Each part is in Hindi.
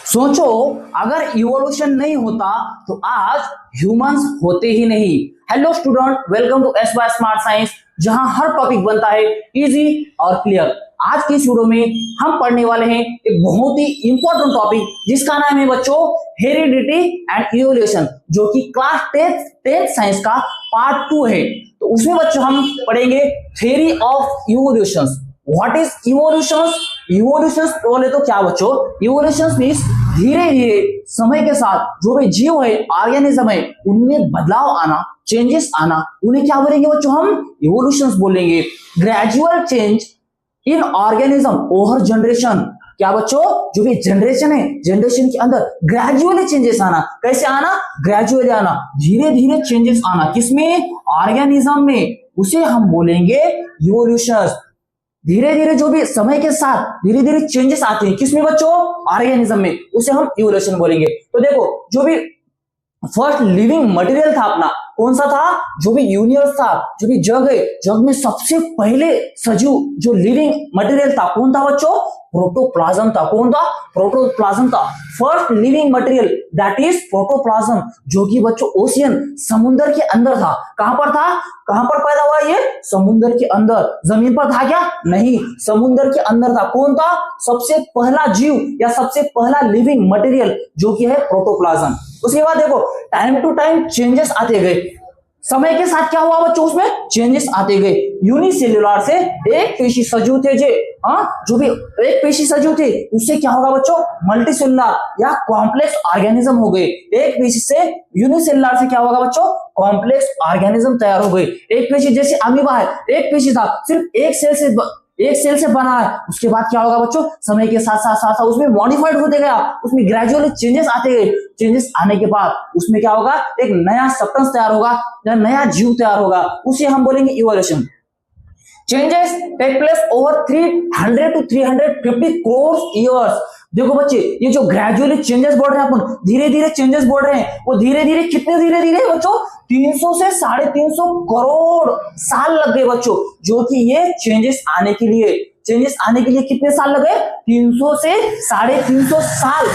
सोचो, अगर इवोल्यूशन नहीं होता तो आज ह्यूमंस होते ही नहीं। Hello student, welcome to S Y smart science, जहां हर टॉपिक बनता है इजी और क्लियर। आज की वीडियो में हम पढ़ने वाले हैं एक बहुत ही इंपॉर्टेंट टॉपिक जिसका नाम है बच्चों हेरिडिटी एंड इवोल्यूशन, जो कि क्लास 10th साइंस का पार्ट 2 है। तो उसमें बच्चों हम पढ़ेंगे theory of evolution. What is evolution? Evolution बोले तो क्या बच्चों? इवोल्यूशन मीन्स धीरे धीरे समय के साथ जो भी जीव है, ऑर्गेनिज्म है, उनमें बदलाव आना, चेंजेस आना, उन्हें क्या बोलेंगे बच्चों? हम इवोल्यूशन बोलेंगे। Gradual change in organism over generation. क्या बच्चों? जो भी जनरेशन है, जनरेशन के अंदर ग्रेजुअली चेंजेस आना। कैसे आना? ग्रेजुअली आना, धीरे धीरे चेंजेस आना। किसमें? ऑर्गेनिज्म में। उसे हम बोलेंगे इवोल्यूशन। धीरे धीरे जो भी समय के साथ धीरे धीरे चेंजेस आते हैं, किसमें बच्चों? ऑर्गेनिज्म में, उसे हम इवोल्यूशन बोलेंगे। तो देखो, जो भी फर्स्ट लिविंग मटेरियल था अपना, कौन सा था? जो भी यूनिवर्स था, जो भी जग है, जग में सबसे पहले सजीव जो लिविंग मटेरियल था, कौन था बच्चों? प्रोटोप्लाज्म था। कौन था? प्रोटोप्लाज्म था। First living material that is protoplasm, जो कि बच्चों ओशियन, समुद्र के अंदर था। कहां पर था? कहां पर पैदा हुआ ये? समुद्र के अंदर। जमीन पर था क्या? नहीं, समुद्र के अंदर था। कौन था? सबसे पहला जीव या सबसे पहला लिविंग मटेरियल जो कि है प्रोटोप्लाज्म। उसके बाद देखो, टाइम टू टाइम चेंजेस आते गए। समय के साथ क्या हुआ बच्चों? उसमें चेंजेस आते गए। यूनिसेल्युलर से एक पेशी सजीव थे जो भी एक पेशी सजीव थे, उससे क्या होगा बच्चों? मल्टीसेल्युलर या कॉम्प्लेक्स ऑर्गेनिज्म हो गए। एक पेशी से, यूनिसेल्युलर से क्या होगा बच्चों? कॉम्प्लेक्स ऑर्गेनिज्म तैयार हो गए। एक पेशी जैसे अमीबा है, एक पेशी था, सिर्फ एक सेल से बना है। उसके बाद क्या होगा बच्चों? समय के साथ साथ साथ उसमें मॉडिफाइड होते गया, उसमें ग्रेजुअली चेंजेस आते गए। चेंजेस आने के बाद उसमें क्या होगा? एक नया सब्सटेंस तैयार होगा, नया जीव तैयार होगा, उसे हम बोलेंगे evolution. Changes take place over 300 to 350 crore years. देखो बच्चे, ये जो ग्रेजुअली चेंजेस बोल रहे हैं अपन, धीरे धीरे चेंजेस बोल रहे हैं, वो धीरे धीरे कितने धीरे धीरे बच्चों? 300 से 350 करोड़ साल लग गए बच्चों, जो कि ये चेंजेस आने के लिए कितने साल लगे? 300 से 350 साल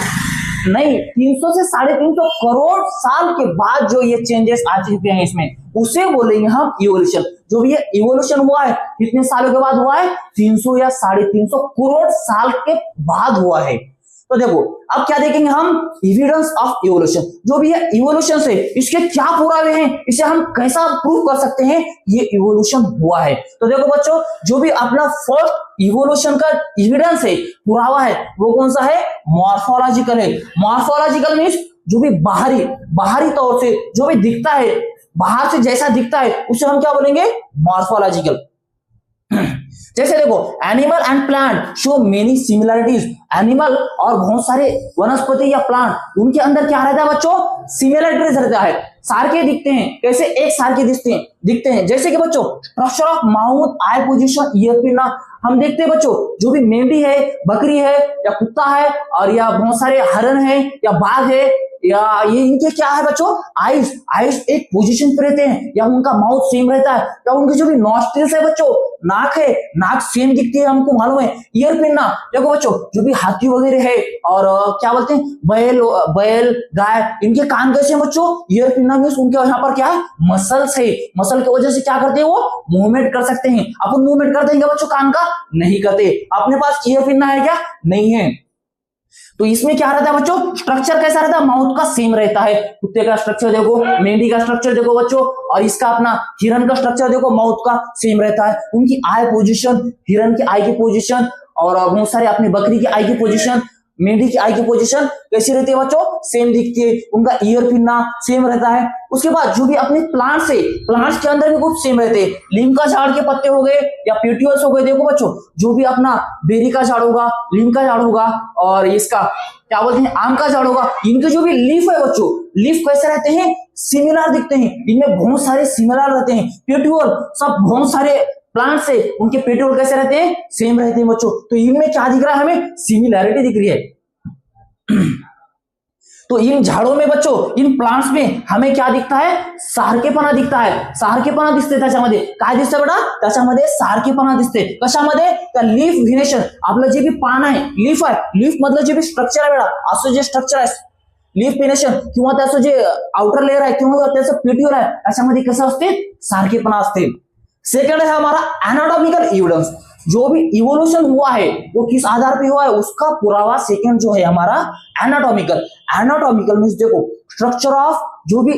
नहीं, 300 से 350 करोड़ साल के बाद जो ये चेंजेस आ चुके हैं इसमें, उसे बोलेंगे हम इवोल्यूशन। जो भी ये इवोल्यूशन हुआ है, कितने सालों के बाद हुआ है? 300 या 350 करोड़ साल के बाद हुआ है। तो देखो, अब क्या देखेंगे हम? Evidence of evolution. जो भी ये इवोल्यूशन से इसके क्या पुरावे हैं, इसे हम कैसा प्रूव कर सकते हैं ये इवोल्यूशन हुआ है। तो देखो बच्चों, जो भी अपना फर्स्ट इवोल्यूशन का एविडेंस है, पुरावा है, वो कौन सा है? मॉर्फोलॉजिकल है। मॉर्फोलॉजिकल मीन्स जो भी बाहरी तौर से जो भी दिखता है, बाहर से जैसा दिखता है, उसे हम क्या बोलेंगे? मॉर्फोलॉजिकल। जैसे देखो, animal and plant show many similarities. Animal और बहुत सारे वनस्पति या प्लांट, उनके अंदर क्या रहता है बच्चों? सिमिलरिटीज रहता है, सार के दिखते हैं। कैसे? एक सार के दिखते हैं। जैसे कि बच्चों, structure of mouth, I position, year pin. हम देखते हैं बच्चों, जो भी मेंढी है, बकरी है, या कुत्ता है, और या बहुत सारे हरण है, या बाघ है, या ये इनके क्या है बच्चों? आइज एक पोजीशन पे रहते हैं, या उनका माउथ सेम रहता है, या उनकी जो भी नॉस्ट्रिल्स है बच्चों, नाक है, नाक सेम दिखती है, हमको मालूम है। ईयर पिन ना, देखो बच्चों, जो भी हाथी वगैरह है, और क्या बोलते हैं, बैल, गाय, इनके कान कैसे हैं बच्चों? ईयर पिन ना मींस उनके यहाँ पर क्या है? मसल्स है। मसल की वजह से क्या करते हैं? वो मूवमेंट कर सकते हैं। अपन मूवमेंट कर देंगे बच्चों कान का? नहीं करते। अपने पास ईयर पिन ना है क्या? नहीं है। तो इसमें क्या रहता है बच्चों? स्ट्रक्चर कैसा रहता है? माउथ का सेम रहता है। कुत्ते का स्ट्रक्चर देखो, मेंढी का स्ट्रक्चर देखो बच्चों, और इसका अपना हिरन का स्ट्रक्चर देखो, माउथ का सेम रहता है। उनकी आई पोजीशन, हिरन की आई की पोजीशन, और बहुत सारे अपनी बकरी की आई की पोजीशन, मेंढी की आई की पोजीशन कैसी रहती है बच्चों? सेम दिखती है। उनका ईयर पिन्ना सेम रहता है। उसके बाद जो भी अपने प्लांट्स है, प्लांट्स के अंदर भी कुछ सेम रहते हैं। लीम का झाड़ के पत्ते हो गए, या पेट्यूल्स हो गए। देखो बच्चों, जो भी अपना बेरी का झाड़ होगा, लीम का झाड़ होगा, और इसका क्या बोलते हैं, आम का झाड़ होगा, इनके जो भी लीफ है बच्चों, लीफ कैसे रहते हैं? सिमिलर दिखते हैं। इनमें बहुत सारे सिमिलर रहते हैं। पेट्यूल, सब बहुत सारे प्लांट से उनके पेट्यूल कैसे रहते हैं? सेम रहते हैं बच्चों। तो इनमें क्या दिख रहा है? हमें सिमिलैरिटी दिख रही है। तो इन झाड़ों में बच्चों, इन प्लांट्स में हमें क्या दिखता है? सारखेपणा दिखता है. सारखेपणा दिसते त्याच्यामध्ये. काय दिसतं बेटा? त्याच्यामध्ये सारखेपणा दिसते. कशामध्ये? त्या लीफ व्हिनेशन, आपलं जे बी पान आहे, लीफ आहे, लीफ मधलं जे बी स्ट्रक्चर आहे बेटा, असं जे स्ट्रक्चर आहे लीफ व्हिनेशन किंवा त्याचं जे आउटर लेअर आहे किंवा त्याचं पेट्यूल आहे, त्याच्यामध्ये कसं असते? सारखेपणा असते. सेकंड है हमारा एनाटॉमिकल एविडेंस. जो भी इवोल्यूशन हुआ है वो किस आधार पे हुआ है, उसका पुरावा सेकंड जो है हमारा एनाटॉमिकल. एनाटॉमिकल मीन्स देखो स्ट्रक्चर ऑफ जो भी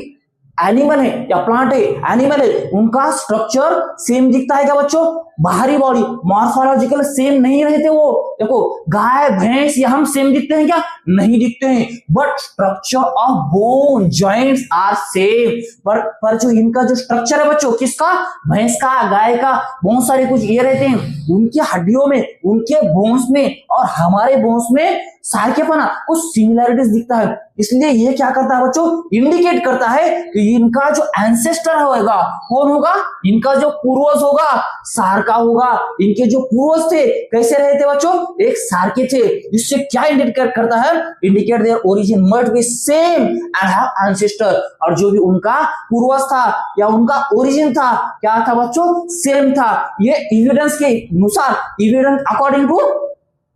एनिमल है या प्लांट है, एनिमल है, उनका स्ट्रक्चर सेम दिखता है क्या बच्चों? बाहरी बॉडी मॉर्फोलॉजिकल सेम नहीं रहते वो. देखो गाय भैंस या हम सेम दिखते हैं क्या? नहीं दिखते हैं. But structure of bone joints are same. पर जो इनका जो स्ट्रक्चर है बच्चों, किसका? भैंस का, गाय का, बहुत सारे कुछ ये रहते हैं उनकी हड्डियों में, उनके बोन्स में और हमारे बोन्स में सारखेपना, कुछ सिमिलरिटीज दिखता है. इसलिए ये क्या करता है बच्चों? इंडिकेट करता है कि इनका जो एंसेस्टर होगा कौन होगा? इनका जो पूर्वज होगा सारका होगा. इनके जो पूर्वज थे कैसे रहे थे बच्चों? एक सारके थे. इससे क्या इंडिकेट करता है? Indicate their origin must be same and have ancestor. और जो भी उनका पूर्वज था या उनका ओरिजिन था, क्या था बच्चों? सेम था. ये एविडेंस के अनुसार, evidence according to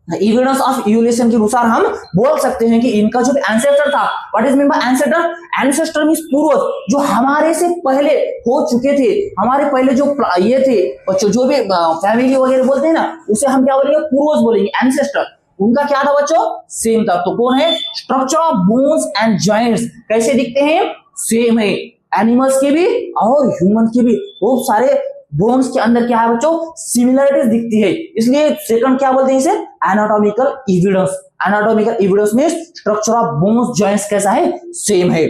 evidence of evolution के अनुसार हम बोल सकते हैं कि इनका जो एंसेस्टर था. What is mean by ancestor? Ancestor means पूर्वज, जो हमारे से पहले हो चुके थे, हमारे पहले जो ये थे बच्चों, जो भी फैमिली वगैरह बोलते हैं ना, उसे हम क्या बोलेंगे? पूर्वज बोलेंगे. एंसेस्टर उनका क्या था बच्चों? सेम था. तो कौन है? Structure of bones and joints कैसे दिखते हैं? सेम है. एनिमल्स के भी और ह्यूमन के भी बहुत सारे बोन्स के अंदर क्या है बच्चों? सिमिलरिटीज दिखती है. इसलिए सेकंड क्या बोलते हैं इसे? Anatomical evidence. एनाटॉमिकल एविडेंस में स्ट्रक्चर ऑफ बोन्स जॉइंट्स कैसा है? सेम है.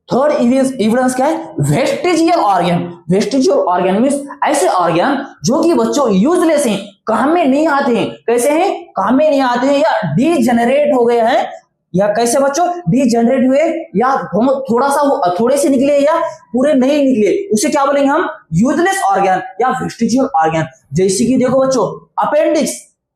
थर्ड एविडेंस क्या है? Vestigial organ. Vestigial organ means ऐसे ऑर्गन जो कि बच्चों यूजलेस हैं, काम में नहीं आते हैं. कैसे हैं? काम में नहीं आते हैं या डीजेनरेट हो गए हैं, या कैसे बच्चों? डीजेनरेट हुए या थोड़ा सा थोड़े से निकले या पूरे नहीं निकले, उसे क्या बोलेंगे हम? यूजलेस ऑर्गन या वेस्टिजियल ऑर्गन. जैसे कि देखो बच्चों, appendix,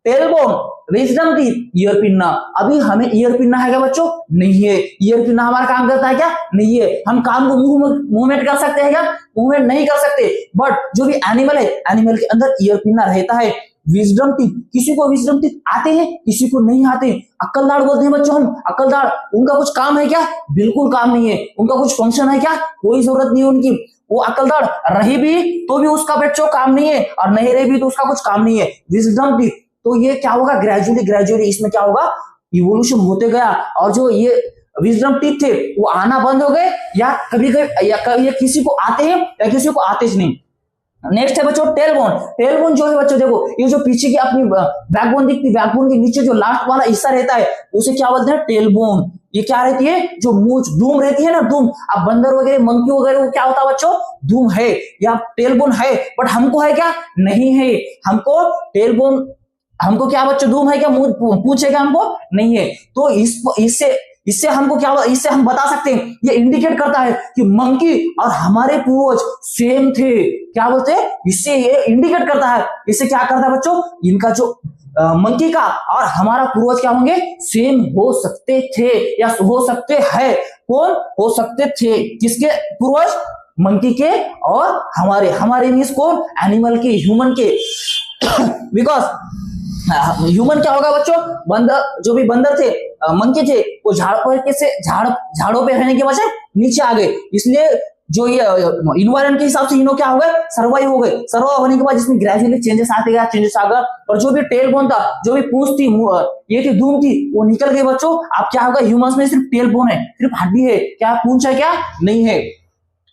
tailbone, wisdom teeth, ear pinna. अभी हमें ईयर पिन्ना है क्या बच्चों? नहीं है. ईयर पिन्ना हमारा काम करता है क्या? नहीं है. हम काम को मूवमेंट कर सकते हैं क्या? मूवमेंट नहीं कर सकते. बट जो भी एनिमल है, एनिमल के अंदर ईयर पिन्ना रहता है. विजडम टीथ, किसी को विजडम टीथ आते हैं, किसी को नहीं आते. अक्लदाड़ बोलते हैं बच्चों हम. अक्लदाड़, उनका कुछ काम है क्या? बिल्कुल काम नहीं है. उनका कुछ फंक्शन है क्या? कोई जरूरत नहीं है उनकी. वो अक्लदाड़ रही भी तो भी उसका बच्चों काम नहीं है, और नहीं रही भी तो उसका कुछ काम नहीं है. विजडम टीथ, तो ये क्या होगा? ग्रेजुअली इसमें क्या होगा? इवोल्यूशन होते गया, और जो ये विजडम टीथ थे वो आना बंद हो गए, या कभी किसी को आते हैं या किसी को आते ही नहीं. नेक्स्ट है बच्चों टेलबोन. टेलबोन जो है बच्चों देखो, ये जो पीछे की अपनी बैकबोन दिखती है, बैकबोन के नीचे जो लास्ट वाला हिस्सा रहता है उसे क्या बोलते हैं? टेलबोन. ये क्या रहती है? जो मूंछ, दूम रहती है ना, दूम. अब बंदर वगैरह, मंकी वगैरह वो क्या होता है बच्चों? दूम है या टेलबोन है. बट हमको है क्या? नहीं है. हमको टेलबोन, हमको क्या बच्चों? दूम है क्या? पूंछ है क्या? हमको नहीं है. तो इससे हमको क्या, इससे हम बता सकते हैं, ये इंडिकेट करता है कि मंकी और हमारे पूर्वज सेम थे. क्या बोलते हैं? इससे ये इंडिकेट करता है. इससे क्या करता है बच्चों? इनका जो मंकी का और हमारा पूर्वज क्या होंगे? सेम हो सकते थे या हो सकते हैं. कौन हो सकते थे? किसके पूर्वज? मंकी के और हमारे मींस कौन? एनिमल के, ह्यूमन के. बिकॉज ह्यूमन क्या होगा बच्चों? बंदर, जो भी बंदर थे, मंकी थे, वो झाड़ों पे रहने की वजह नीचे आ गए. इसलिए जो ये इन्वायरमेंट के हिसाब से इन्हों क्या हो गए? सर्वाइव हो गए. सर्वाइव होने के बाद इसमें ग्रेजुअली चेंजेस आते गया, चेंजेस आ गया. और जो भी टेल बोन था, जो भी पूंछ थी, ये थी धूम थी, वो निकल गई बच्चों. अब क्या होगा? ह्यूमंस में सिर्फ टेल बोन है, सिर्फ हड्डी है. क्या पूंछ है? क्या नहीं है.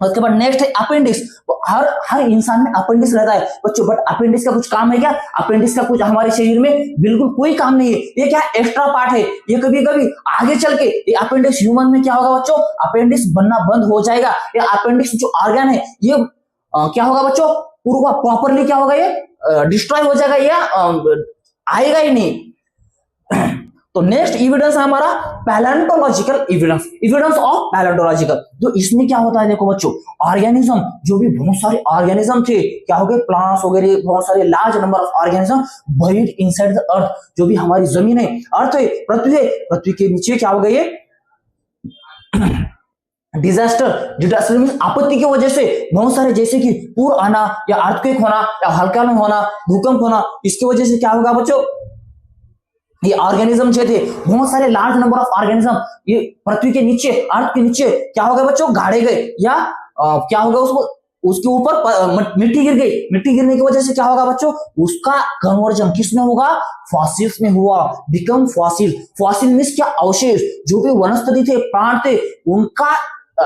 उसके बाद नेक्स्ट है अपेंडिक्स. हर इंसान में अपेंडिक्स रहता है बच्चों. बट अपेंडिक्स का कुछ काम है क्या? अपेंडिक्स का कुछ हमारे शरीर में बिल्कुल कोई काम नहीं है. ये क्या? एक्स्ट्रा पार्ट है. ये कभी कभी आगे चल के ये अपेंडिक्स ह्यूमन में क्या होगा बच्चों? अपेंडिक्स बनना बंद हो जाएगा. या अपेंडिक्स जो ऑर्गन है ये क्या होगा बच्चों? पूरा प्रॉपरली क्या होगा? ये डिस्ट्रॉय हो जाएगा या आएगा ही नहीं. तो नेक्स्ट एविडेंस है हमारा palaeontological evidence. Evidence of palaeontological. तो इसमें क्या होता है देखो बच्चों, ऑर्गेनिज्म, जो भी बहुत सारे ऑर्गेनिज्म थे, क्या हो गए? प्लांट्स वगैरह, बहुत सारे large number of organism buried inside the earth. जो भी हमारी जमीन है, अर्थ है, पृथ्वी है, पृथ्वी के नीचे क्या हो गए? डिजास्टर मीन्स आपत्ति की वजह से बहुत सारे, जैसे कि पूर आना या अर्थक्वेक होना या हल्कान होना, भूकंप होना, इसकी वजह से क्या होगा बच्चों, ये ऑर्गेनिज्म जो थे, बहुत सारे लार्ज नंबर ऑफ ऑर्गेनिज्म ये पृथ्वी के नीचे, अर्थ के नीचे क्या हो गया बच्चों, गाड़े गए, या क्या होगा उसको, उसके ऊपर मिट्टी गिर गई। मिट्टी गिरने की वजह से क्या होगा बच्चों, उसका कन्वर्जन किसमें होगा, फॉसिल्स में हुआ, बिकम फॉसिल। फॉसिल मींस क्या, अवशेष, जो भी वनस्पति थे, प्राण थे, उनका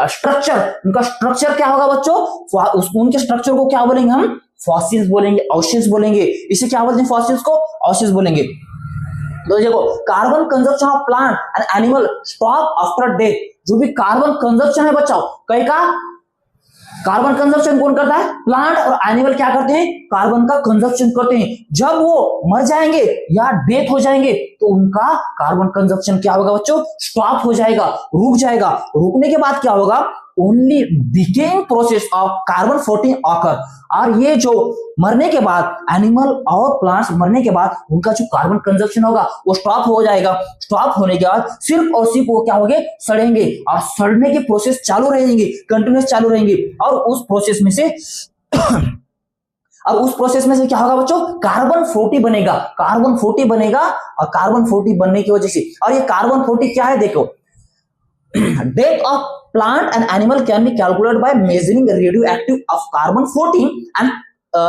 स्ट्रक्चर क्या होगा बच्चों, उनके स्ट्रक्चर को क्या बोलेंगे हम, फॉसिल्स बोलेंगे, अवशेष बोलेंगे। इसे क्या बोलते हैं, फॉसिल्स को अवशेष बोलेंगे। तो देखो, carbon consumption of plant and animal stop after death. जो भी कार्बन कंजप्शन है बच्चों, कई का कार्बन कंजप्शन कौन करता है, प्लांट और एनिमल क्या करते हैं, कार्बन का कंजप्शन करते हैं। जब वो मर जाएंगे या डेथ हो जाएंगे तो उनका कार्बन कंजप्शन क्या होगा बच्चों, स्टॉप हो जाएगा, रुक जाएगा। रुकने के बाद क्या होगा, only decaying process of carbon 14 occur. और ये जो मरने के बाद, एनिमल और प्लांट्स मरने के बाद उनका जो कार्बन कंजप्शन होगा वो स्टॉप हो जाएगा। स्टॉप होने के बाद सिर्फ और सिर्फ वो क्या होंगे, सड़ेंगे, और सड़ने के प्रोसेस चालू रहेंगे, कंटिन्यूस चालू रहेंगे। और उस प्रोसेस में से अब उस प्रोसेस में से क्या होगा बच्चों, कार्बन 40 बनेगा। कार्बन 40 बनेगा, और कार्बन 40 बनने की वजह से, और ये कार्बन 40 क्या है, देखो, death of plant and animal can be calculated by measuring the radioactive of carbon 14 and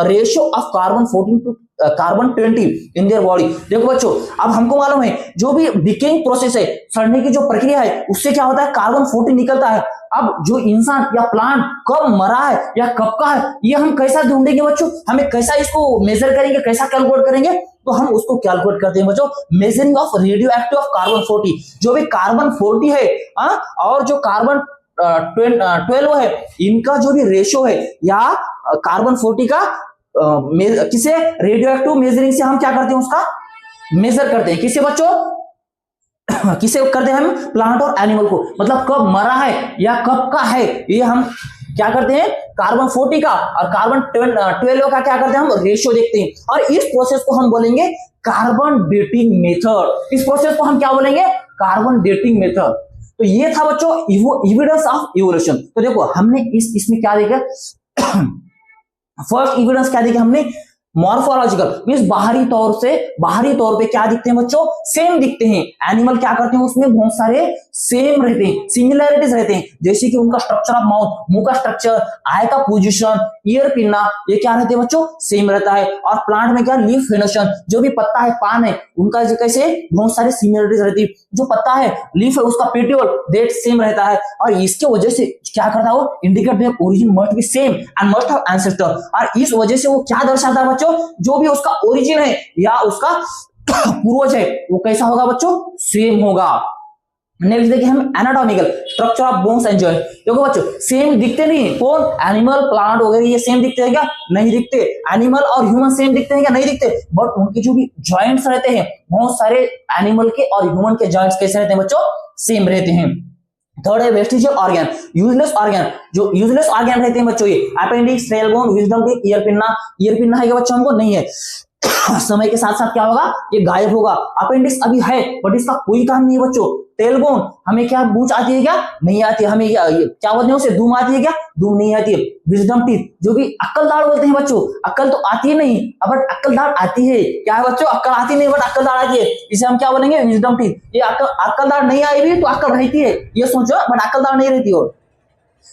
ratio of carbon 14 to carbon 20 in their body। देखो बच्चों, अब हमको मालूम है जो भी डिकेइंग प्रोसेस है, सड़ने की जो प्रक्रिया है, उससे क्या होता है, कार्बन 14 निकलता है। अब जो इंसान या प्लांट कब मरा है या कब का है, ये हम कैसा ढूंढेंगे बच्चों, हमें कैसा इसको मेजर करेंगे, कैसा कैलकुलेट करेंगे, तो हम उसको कैलकुलेट करते हैं बच्चों, measuring of radio active of carbon 40। जो भी कार्बन 40 है और जो कार्बन 12 है, इनका जो भी रेशियो है, या कार्बन 40 का किसे रेडियो एक्टिव मेजरिंग से हम क्या करते हैं, उसका मेजर करते हैं। किसे बच्चों, किसे करते हैं हम, प्लांट और एनिमल को, मतलब कब मरा है या कब का है, ये हम क्या करते हैं, कार्बन 40 का और कार्बन 12 का क्या करते हैं, हम रेशियो देखते हैं। और इस प्रोसेस को हम बोलेंगे कार्बन डेटिंग मेथड। इस प्रोसेस को हम क्या बोलेंगे, कार्बन डेटिंग मेथड। तो ये था बच्चों एविडेंस ऑफ इवोल्यूशन। तो देखो, हमने इसमें क्या देखा, फर्स्ट एविडेंस क्या देखा हमने, मॉर्फोलॉजिकल मींस बाहरी तौर पे क्या दिखते हैं बच्चों, सेम दिखते हैं। एनिमल क्या करते हैं, उसमें बहुत सारे सेम रहते हैं, सिमिलैरिटीज रहते हैं, जैसे कि उनका स्ट्रक्चर ऑफ माउथ, मुंह का स्ट्रक्चर, आई का पोजीशन, ईयर पिन्ना, ये क्या रहते हैं बच्चों, सेम रहता है। और प्लांट में क्या, लीफ वेनेशन, जो भी पत्ता है, पान है, उनका कैसे बहुत सारे सिमिलरिटीज रहती है। जो पत्ता है, लीफ है, उसका पेटियोल दैट सेम रहता है। और इसके वजह से क्या करता है वो, indicate their origin must be same and must have ancestor. और इस वजह से वो क्या दर्शाता है बच्चों, जो भी उसका ओरिजिन है या उसका पूर्वज है, वो कैसा होगा बच्चों, सेम होगा। नेक्स्ट देखिए हम anatomical structure of bones and joint. देखो बच्चों, सेम दिखते नहीं, कौन, एनिमल, प्लांट वगैरह, ये सेम दिखते हैं क्या, नहीं दिखते। एनिमल और ह्यूमन सेम दिखते हैं क्या, नहीं दिखते। बट उनके जो भी जॉइंट्स रहते हैं, बहुत सारे एनिमल के और ह्यूमन के जॉइंट्स कैसे रहते हैं बच्चों, सेम रहते हैं। थर्ड है वेस्टिजियल ऑर्गन, यूजलेस ऑर्गन। जो यूजलेस ऑर्गन रहते हैं बच्चों, ये appendix, tailbone, wisdom teeth, ear pinna. Ear pinna है क्या बच्चों, हमको नहीं है। समय के साथ साथ क्या होगा, ये गायब होगा। अपेंडिक्स अभी है बट इसका कोई काम नहीं है बच्चों। टेलबोन, हमें क्या बूंच आती है क्या, नहीं आती है। हमें क्या बोलते हैं उसे, धूम आती है क्या, धूम नहीं आती है। विजडम टीथ, जो भी अक्ल दाढ़ बोलते हैं बच्चों, अक्ल तो आती है नहीं, बट अक्ल दाढ़ आती है। क्या है बच्चों, अक्ल आती नहीं बट अक्ल दाढ़ आती है, इसे हम क्या बोलेंगे, विजडम टीथ। ये अक्ल दाढ़ नहीं आई भी तो अक्ल रहती है, ये सोचो, बट अक्ल दाढ़ नहीं रहती। और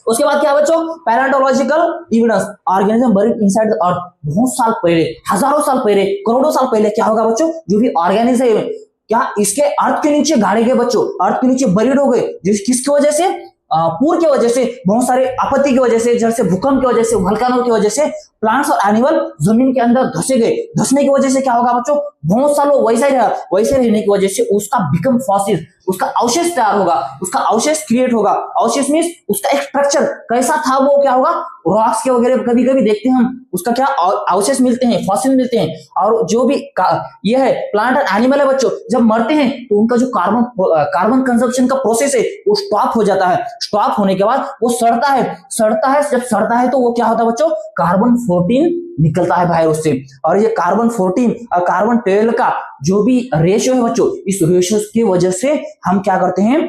उसके बाद क्या बच्चों, palaeontological evidence, organism buried inside the earth. बहुत साल पहले, हजारों साल पहले, करोड़ों साल पहले क्या होगा बच्चों, जो भी ऑर्गेनिज्म है क्या इसके अर्थ के नीचे गाड़े गए बच्चों, अर्थ के नीचे बरीड हो गए। किसकी वजह से, पूर की वजह से, बहुत सारे आपत्ति की वजह से, जैसे भूकंप की वजह से, वोल्केनो की वजह से प्लांट्स और एनिमल जमीन के अंदर धसे गए। धसने की वजह से क्या होगा बच्चों, बहुत सालों वैसे रहा, वैसे रहने की वजह से उसका बिकम फॉसिल, उसका अवशेष तैयार होगा, उसका अवशेष क्रिएट होगा। अवशेष मींस उसका एक स्ट्रक्चर कैसा था, वो क्या होगा, रॉक्स के वगैरह कभी कभी देखते हैं हम, उसका क्या अवशेष मिलते हैं, फॉसिल मिलते हैं। और जो भी ये है प्लांट और एनिमल है बच्चों, जब मरते हैं तो उनका जो कार्बन कंजप्शन का प्रोसेस है वो स्टॉप हो जाता है। स्टॉप होने के बाद वो सड़ता है। जब सड़ता है तो वो क्या होता है बच्चों, कार्बन 14 निकलता है बाहर उससे। और ये कार्बन 14 और कार्बन 12 का जो भी रेशियो है बच्चों, इस रेशियो की वजह से हम क्या करते हैं,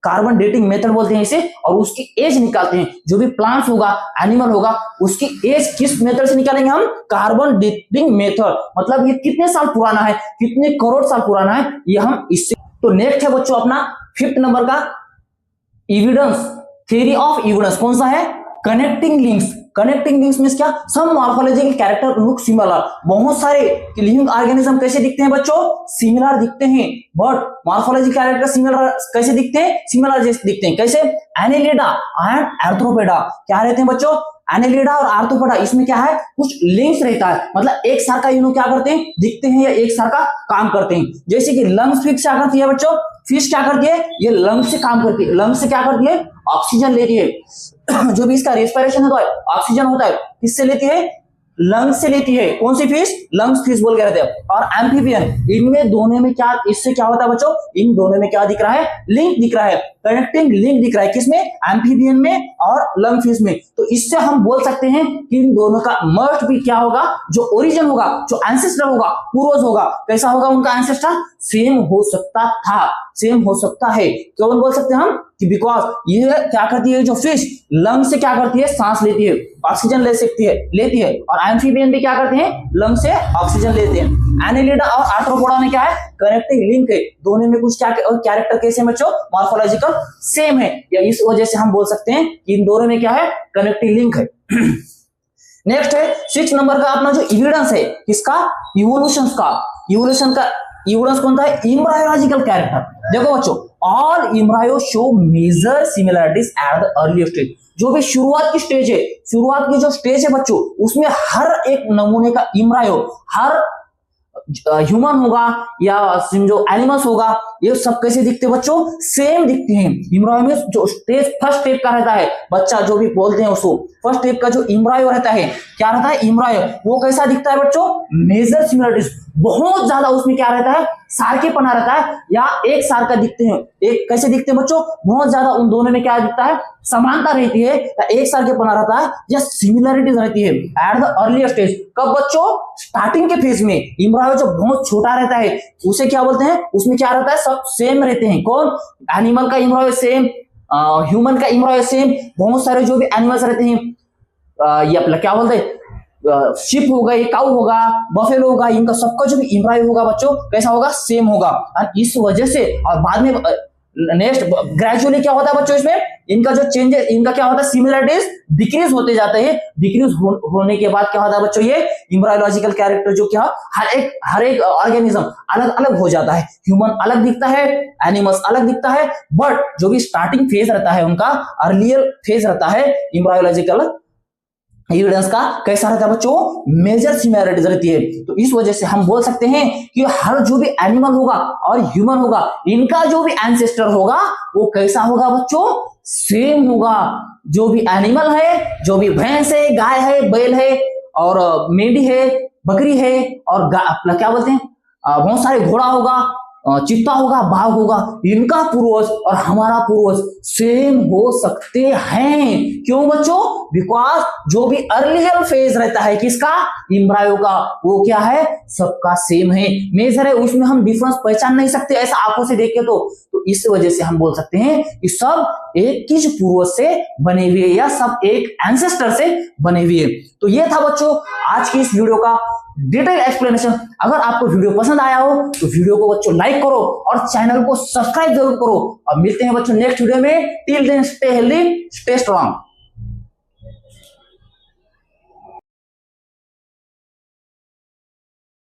कार्बन डेटिंग मेथड बोलते हैं इसे, और उसकी एज निकालते हैं। जो भी प्लांट्स होगा, एनिमल होगा, उसकी एज किस मेथड से निकालेंगे हम? Carbon dating method. मतलब ये कितने साल पुराना है, कितने करोड़ साल पुराना है, ये हम इससे। तो नेक्स्ट है बच्चों अपना 5th नंबर का एविडेंस, थ्योरी ऑफ एविडेंस। कौन सा है? Connecting links. Connecting links means क्या? सम मॉर्फोलॉजिकल कैरेक्टर लुक सिमिलर। बहुत सारे लिविंग ऑर्गेनिज्म कैसे दिखते हैं बच्चों? सिमिलर दिखते हैं। बट मॉर्फोलॉजिकल कैरेक्टर सिमिलर कैसे दिखते हैं? सिमिलर जैसे दिखते हैं। कैसे? एनेलिडा एंड आर्थ्रोपोडा क्या रहते हैं बच्चों? एनेलिडा और आर्थ्रोपोडा, इसमें क्या है? कुछ लिंक्स रहता है। मतलब एक सार का यूनो क्या करते हैं? दिखते हैं या एक सार का काम करते हैं। जैसे कि लंग्स फिश क्या करती है बच्चों? फिश क्या करती है? ये लंग्स से काम करती है। लंग्स से क्या करती है? ऑक्सीजन लेती है। जो भी इसका रेस्पिरेशन होता है, ऑक्सीजन होता है, किससे लेती है? लंग्स से लेती है। कौन सी फिश? लंग्स फिश बोल के रहते हैं। और एम्फीबियन, इनमें दोनों में क्या, इससे क्या होता है बच्चों? इन दोनों में क्या दिख रहा है? लिंक दिख रहा है, कनेक्टिंग लिंक दिख रहा है। किसमें? एम्फीबियन में और लंग फिश में। तो इससे हम बोल सकते हैं कि इन दोनों का मस्ट भी क्या होगा? जो ओरिजिन होगा, जो एंसेस्टर होगा, पूर्वज होगा, कैसा होगा उनका एंसेस्टर? सेम हो सकता था, सेम हो सकता है। क्यों बोल सकते हैं हम? कि बिकॉज ये क्या करती है, जो फिश लंग से क्या करती है? सांस लेती है, ऑक्सीजन ले सकती है, लेती है। और एम्फीबियन भी क्या करते हैं? लंग से ऑक्सीजन लेते हैं। एनेलिडा और आर्थ्रोपोडा में क्या है? कनेक्टिंग लिंक है। दोनों में कुछ क्या कैरेक्टर कैसे बच्चों? मॉर्फोलॉजिकल सेम है, या इस वजह से हम बोल सकते हैं कि इन दोनों में क्या है? कनेक्टिंग लिंक है। नेक्स्ट है 6 नंबर का अपना जो एविडेंस है, किसका? इवोल्यूशन का। इवोल्यूशन का एविडेंस कौन था? Embryological character. देखो बच्चों, all embryo show major similarities at the early stage. जो भी शुरुआत की स्टेज है, शुरुआत की जो स्टेज है बच्चों, उसमें हर एक नमूने का एम्ब्रायो, हर ह्यूमन होगा या जो एनिमल्स होगा, ये सब कैसे दिखते हैं बच्चों? सेम दिखते हैं। एम्ब्रायो में जो स्टेज फर्स्ट स्टेप का रहता है, बच्चा जो भी बोलते हैं उसको, फर्स्ट स्टेप का जो एम्ब्रायो रहता है, क्या रहता है? एम्ब्रायो, वो कैसा दिखता है बच्चों? मेजर सिमिलरिटीज, बहुत ज्यादा उसमें क्या रहता है? सारखेपना रहता है, या एक सार का दिखते हैं। एक कैसे दिखते हैं बच्चों? बहुत ज्यादा उन दोनों में क्या दिखता है? समानता रहती है, या एक सार के पना रहता है, या सिमिलरिटीज रहती है एट द अर्ली स्टेज। कब बच्चों? स्टार्टिंग के फेज में। एम्ब्रायो जब बहुत छोटा रहता है, उसे क्या बोलते हैं? उसमें क्या रहता है? सब सेम रहते हैं। कौन? एनिमल का एम्ब्रायो सेम, ह्यूमन का एम्ब्रायो सेम, बहुत सारे जो भी एनिमल्स रहते हैं, ये अपना क्या बोलते हैं? शिप होगा, ये काऊ होगा, बफेलो होगा, इनका सबका जो भी एम्ब्रायो होगा बच्चों, कैसा होगा? सेम होगा। और इस वजह से, और बाद में नेक्स्ट ग्रेजुअली क्या होता है बच्चों? इसमें इनका जो चेंजेस, इनका क्या होता है? सिमिलरिटीज डिक्रीज होते जाते हैं। डिक्रीज होने के बाद क्या होता है बच्चों? ये एम्ब्रायोलॉजिकल कैरेक्टर जो क्या, हर एक ऑर्गेनिज्म अलग अलग हो जाता है। ह्यूमन अलग दिखता है, एनिमल्स अलग दिखता है, बट जो भी स्टार्टिंग फेज रहता है उनका, अर्लियर फेज रहता है एम्ब्रायोलॉजिकल एविडेंस का, कैसा रहता है बच्चों? मेजर सिमिलरिटीज रहती है। तो इस वजह से हम बोल सकते हैं कि हर जो भी एनिमल होगा और ह्यूमन होगा, इनका जो भी एंसेस्टर होगा वो कैसा होगा बच्चों? सेम होगा। जो भी एनिमल है, जो भी भैंस है, गाय है, बैल है, और मेंढी है, बकरी है, और क्या बोलते हैं, बहुत सारे घोड़ा होगा, चित्ता होगा, बाघ होगा, इनका पूर्वज और हमारा पूर्वज सेम हो सकते हैं। क्यों बच्चों? बिकॉज जो भी अर्लियर फेज रहता है किसका? एम्ब्रायो का, वो क्या है? सबका सेम है, मेजर है, उसमें हम डिफरेंस पहचान नहीं सकते ऐसा आंखों से देख के। तो इस वजह से हम बोल सकते हैं कि सब एक ही पूर्वज से बने हुए, या सब एक एंसेस्टर से बने हुए। तो ये था बच्चों आज की इस वीडियो का डिटेल एक्सप्लेनेशन। अगर आपको वीडियो पसंद आया हो तो वीडियो को बच्चों लाइक करो और चैनल को सब्सक्राइब जरूर करो। और मिलते हैं बच्चों नेक्स्ट वीडियो में। Till then stay healthy, stay strong.